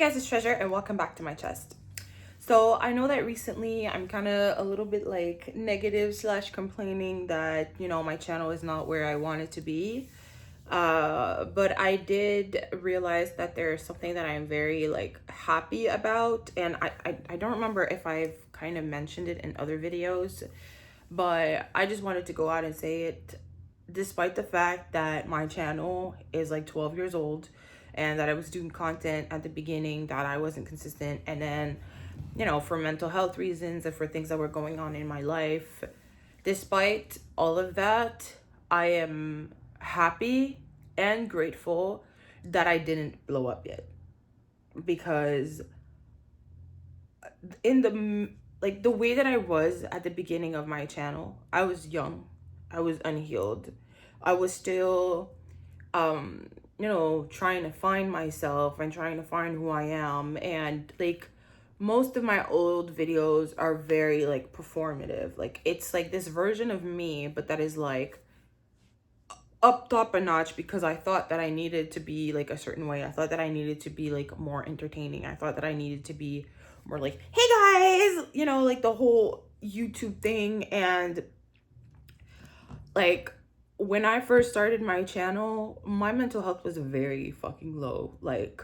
Guys, it's Treasure and welcome back to my chest. So I know that recently I'm kind of a little bit like negative slash complaining that my channel is not where I want it to be. But I did realize that there's something that I'm very like happy about, and I don't remember if I've kind of mentioned it in other videos, but I just wanted to go out and say it. Despite the fact that my channel is like 12 years old and that I was doing content at the beginning that I wasn't consistent, and then for mental health reasons and for things that were going on in my life, despite all of that, I am happy and grateful that I didn't blow up yet, because in the way that I was at the beginning of my channel, I was young, I was unhealed, I was still trying to find myself and trying to find who I am. And like most of my old videos are very like performative. Like it's like this version of me, but that is like upped up a notch because I thought that I needed to be like a certain way. I thought that I needed to be like more entertaining. I thought that I needed to be more like, hey guys, like the whole YouTube thing. And like when I first started my channel, my mental health was very fucking low. Like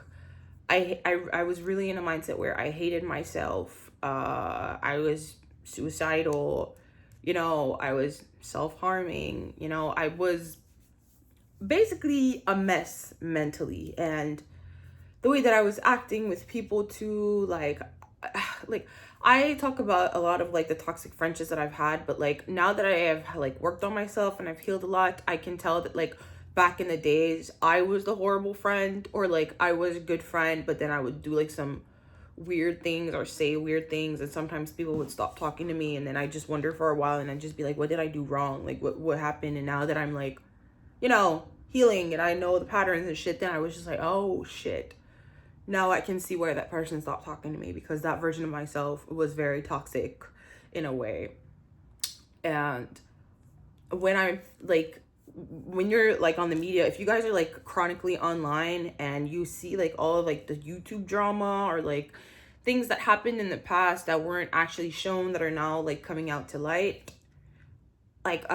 I was really in a mindset where I hated myself. I was suicidal, I was self-harming, I was basically a mess mentally. And the way that I was acting with people too, like I talk about a lot of like the toxic friendships that I've had, but like now that I have like worked on myself and I've healed a lot, I can tell that like back in the days I was the horrible friend, or like I was a good friend, but then I would do like some weird things or say weird things, and sometimes people would stop talking to me, and then I just wonder for a while, and I'd just be like, what did I do wrong? Like what happened? And now that I'm like, healing and I know the patterns and shit, then I was just like, oh shit, now I can see where that person stopped talking to me, because that version of myself was very toxic in a way. And when I'm like, when you're like on the media, if you guys are like chronically online and you see like all of like the YouTube drama or like things that happened in the past that weren't actually shown that are now like coming out to light, like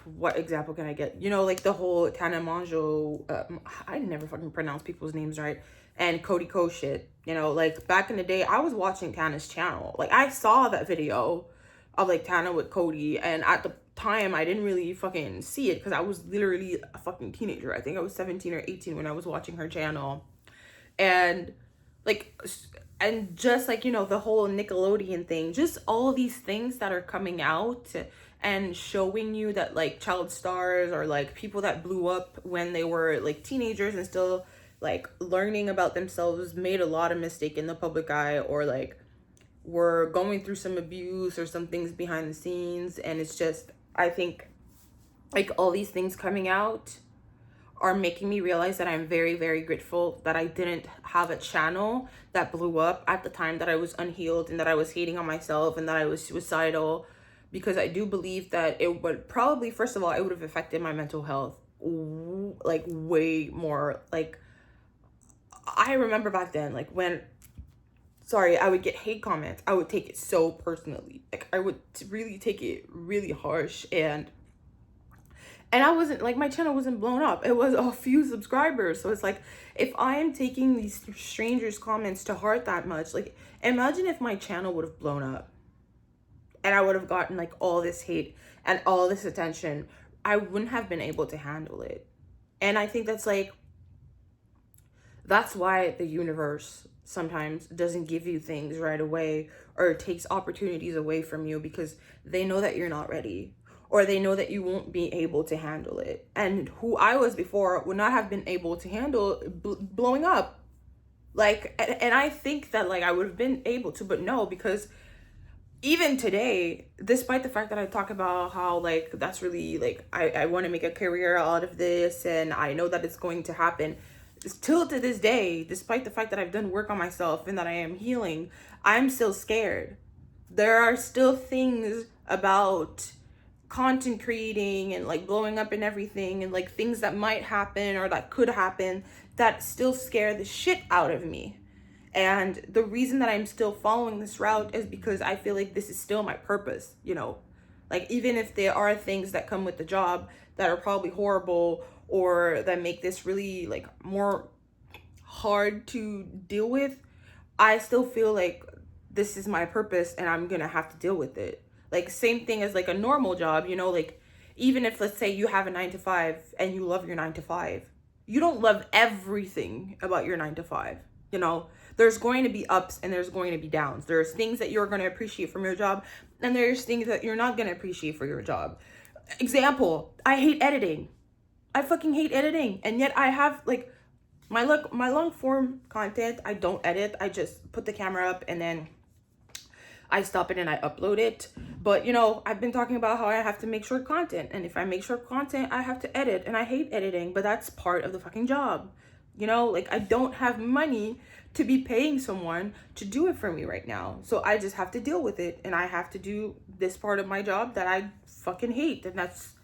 what example can I get? Like the whole Tana Mongeau, I never fucking pronounce people's names right, and Cody Ko shit. Like back in the day, I was watching Tana's channel. Like I saw that video of like Tana with Cody, and at the time I didn't really fucking see it because I was literally a fucking teenager. I think I was 17 or 18 when I was watching her channel. And like, and just like the whole Nickelodeon thing, just all these things that are coming out and showing you that like child stars or like people that blew up when they were like teenagers and still like learning about themselves made a lot of mistake in the public eye, or like were going through some abuse or some things behind the scenes. And it's just, I think like all these things coming out are making me realize that I'm very, very grateful that I didn't have a channel that blew up at the time that I was unhealed and that I was hating on myself and that I was suicidal, because I do believe that it would probably, first of all, it would have affected my mental health like way more. Like I remember back then, like when, sorry, I would get hate comments, I would take it so personally. Like I would really take it really harsh, and I wasn't like, my channel wasn't blown up. It was a few subscribers. So it's like, if I am taking these strangers' comments to heart that much, like imagine if my channel would have blown up and I would have gotten like all this hate and all this attention. I wouldn't have been able to handle it. And I think that's like, that's why the universe sometimes doesn't give you things right away or takes opportunities away from you, because they know that you're not ready, or they know that you won't be able to handle it. And who I was before would not have been able to handle blowing up. Like, and I think that like I would have been able to, but no, because even today, despite the fact that I talk about how like that's really like I want to make a career out of this and I know that it's going to happen, still to this day, despite the fact that I've done work on myself and that I am healing, I'm still scared. There are still things about content creating and like blowing up and everything, and like things that might happen or that could happen that still scare the shit out of me. And the reason that I'm still following this route is because I feel like this is still my purpose, you know. Like, even if there are things that come with the job that are probably horrible or that make this really like more hard to deal with, I still feel like this is my purpose and I'm gonna have to deal with it. Like, same thing as like a normal job, you know, like even if, let's say, you have a 9 to 5 and you love your 9 to 5, you don't love everything about your 9 to 5, you know. There's going to be ups and there's going to be downs. There's things that you're going to appreciate from your job, and there's things that you're not going to appreciate for your job. Example, I hate editing. I fucking hate editing. And yet I have like my long form content, I don't edit. I just put the camera up and then I stop it and I upload it. But you know, I've been talking about how I have to make short content, and if I make short content, I have to edit, and I hate editing, but that's part of the fucking job. You know, like, I don't have money to be paying someone to do it for me right now. So I just have to deal with it, and I have to do this part of my job that I fucking hate, and that's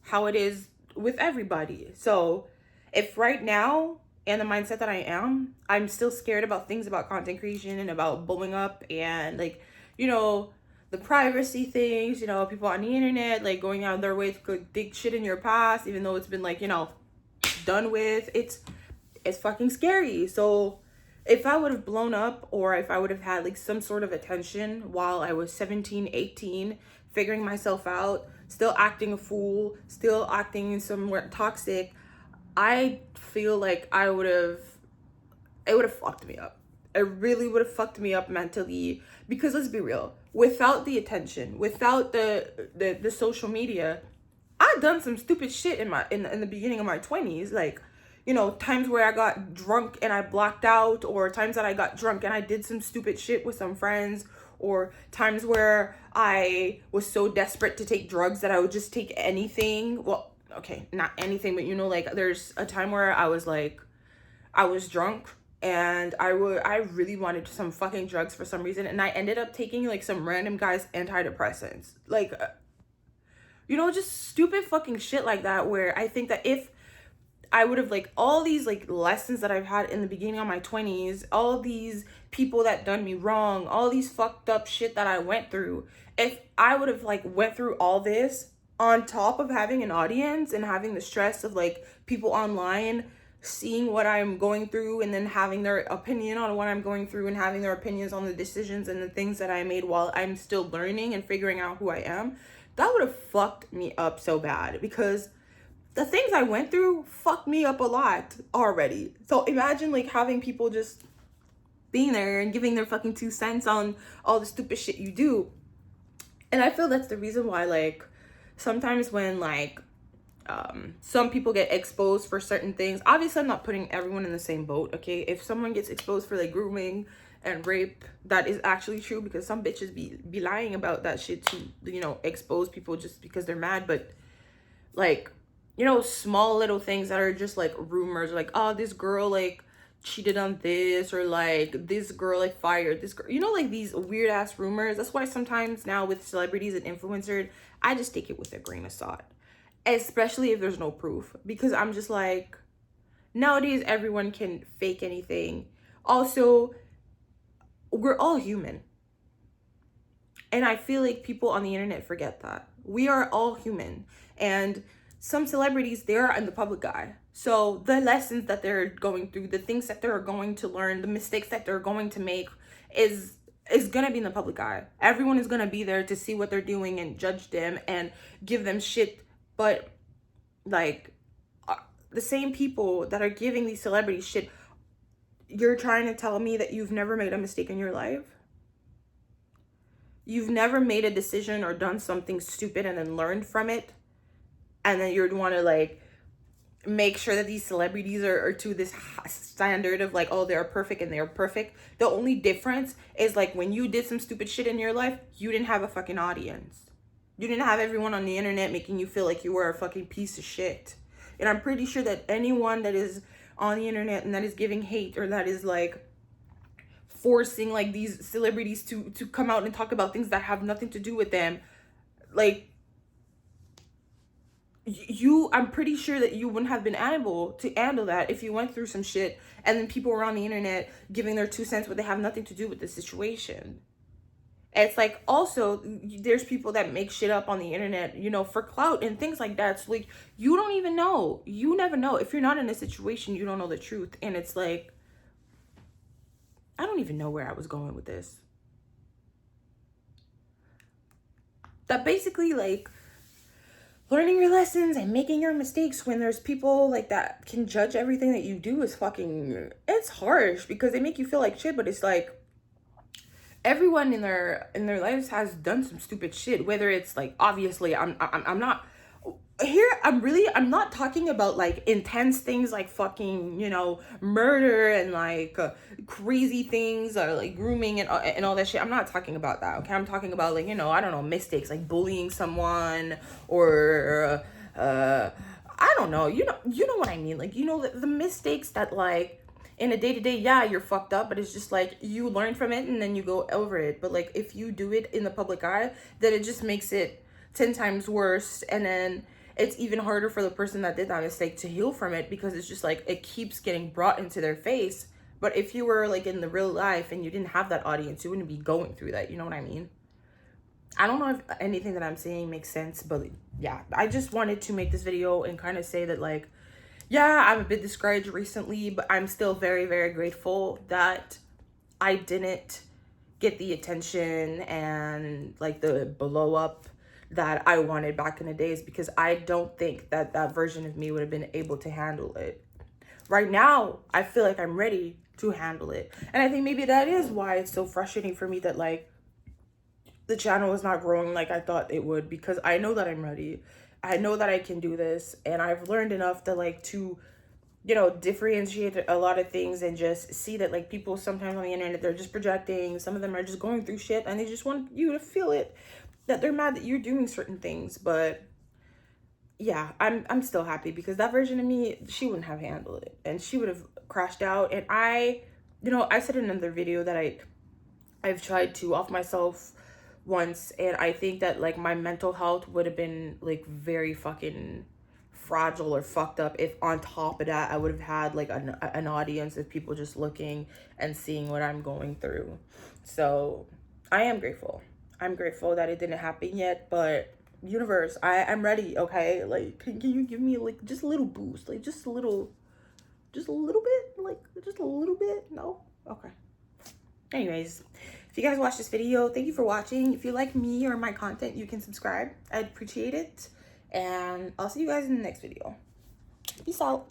how it is with everybody. So if right now, in the mindset that I am, I'm still scared about things about content creation and about blowing up and like, you know, the privacy things, you know, people on the internet like going out of their way to dig shit in your past, even though it's been like, you know, done with. It's fucking scary. So if I would have blown up, or if I would have had like some sort of attention while I was 17, 18, figuring myself out, still acting a fool, still acting somewhere toxic, I feel like it would have fucked me up. It really would have fucked me up mentally, because let's be real, without the attention, without the social media, I've done some stupid shit in the beginning of my 20s, like, you know, times where I got drunk and I blacked out, or times that I got drunk and I did some stupid shit with some friends, or times where I was so desperate to take drugs that I would just take anything. Well, okay, not anything, but you know, like, there's a time where I was drunk and I really wanted some fucking drugs for some reason, and I ended up taking like some random guy's antidepressants, like, you know, just stupid fucking shit like that, where I think that if I would have, like, all these like lessons that I've had in the beginning of my 20s, all these people that done me wrong, all these fucked up shit that I went through, if I would have like went through all this on top of having an audience and having the stress of like people online seeing what I'm going through and then having their opinion on what I'm going through and having their opinions on the decisions and the things that I made while I'm still learning and figuring out who I am, that would have fucked me up so bad, because the things I went through fucked me up a lot already. So imagine like having people just being there and giving their fucking 2 cents on all the stupid shit you do. And I feel that's the reason why, like, sometimes when like some people get exposed for certain things, obviously I'm not putting everyone in the same boat, okay? If someone gets exposed for like grooming and rape, that is actually true, because some bitches be lying about that shit to, you know, expose people just because they're mad. But like, you know, small little things that are just like rumors, like, oh, this girl like cheated on this, or like this girl like fired this girl, you know, like these weird ass rumors. That's why sometimes now with celebrities and influencers, I just take it with a grain of salt, especially if there's no proof, because I'm just like, nowadays everyone can fake anything. Also, we're all human, and I feel like people on the internet forget that we are all human. And some celebrities, they're in the public eye, so the lessons that they're going through, the things that they're going to learn, the mistakes that they're going to make is gonna be in the public eye. Everyone is gonna be there to see what they're doing and judge them and give them shit. But like, the same people that are giving these celebrities shit, you're trying to tell me that you've never made a mistake in your life? You've never made a decision or done something stupid and then learned from it, and then you'd want to like make sure that these celebrities are to this standard of like, oh, they're perfect and they're perfect. The only difference is like, when you did some stupid shit in your life, you didn't have a fucking audience. You didn't have everyone on the internet making you feel like you were a fucking piece of shit. And I'm pretty sure that anyone that is on the internet and that is giving hate, or that is like forcing like these celebrities to come out and talk about things that have nothing to do with them, like, I'm pretty sure that you wouldn't have been able to handle that if you went through some shit and then people were on the internet giving their 2 cents, but they have nothing to do with the situation. It's like, also, there's people that make shit up on the internet, you know, for clout and things like that. So like, you don't even know. You never know. If you're not in a situation, you don't know the truth. And it's like, I don't even know where I was going with this. That basically, like, learning your lessons and making your mistakes when there's people like that can judge everything that you do is fucking, it's harsh because they make you feel like shit. But it's like, everyone in their lives has done some stupid shit, whether it's like, obviously I'm not here, I'm not talking about like intense things like fucking, you know, murder and like crazy things or like grooming and all that shit. I'm not talking about that, okay? I'm talking about, like, you know, I don't know, mistakes like bullying someone or I don't know, you know what I mean, like, you know, the mistakes that, like, in a day-to-day, yeah, you're fucked up, but it's just like you learn from it and then you go over it. But like, if you do it in the public eye, then it just makes it 10 times worse, and then it's even harder for the person that did that mistake to heal from it, because it's just like it keeps getting brought into their face. But if you were like in the real life and you didn't have that audience, you wouldn't be going through that. You know what I mean? I don't know if anything that I'm saying makes sense, but yeah, I just wanted to make this video and kind of say that, like, yeah, I'm a bit discouraged recently, but I'm still very, very grateful that I didn't get the attention and like the blow up that I wanted back in the days, because I don't think that that version of me would have been able to handle it. Right now, I feel like I'm ready to handle it. And I think maybe that is why it's so frustrating for me that, like, the channel is not growing like I thought it would, because I know that I'm ready. I know that I can do this, and I've learned enough to, like, to, you know, differentiate a lot of things and just see that, like, people sometimes on the internet, they're just projecting. Some of them are just going through shit and they just want you to feel it, that they're mad that you're doing certain things. But yeah, I'm still happy, because that version of me, she wouldn't have handled it and she would have crashed out. And I, you know, I said in another video that I've tried to off myself once, and I think that, like, my mental health would have been, like, very fucking fragile or fucked up if on top of that I would have had like an audience of people just looking and seeing what I'm going through. So I am grateful. I'm grateful that it didn't happen yet, but universe, I'm ready, okay? Like, can you give me like just a little boost, like just a little bit, like just a little bit? No? Okay. Anyways, if you guys watched this video, thank you for watching. If you like me or my content, you can subscribe. I'd appreciate it. And I'll see you guys in the next video. Peace out.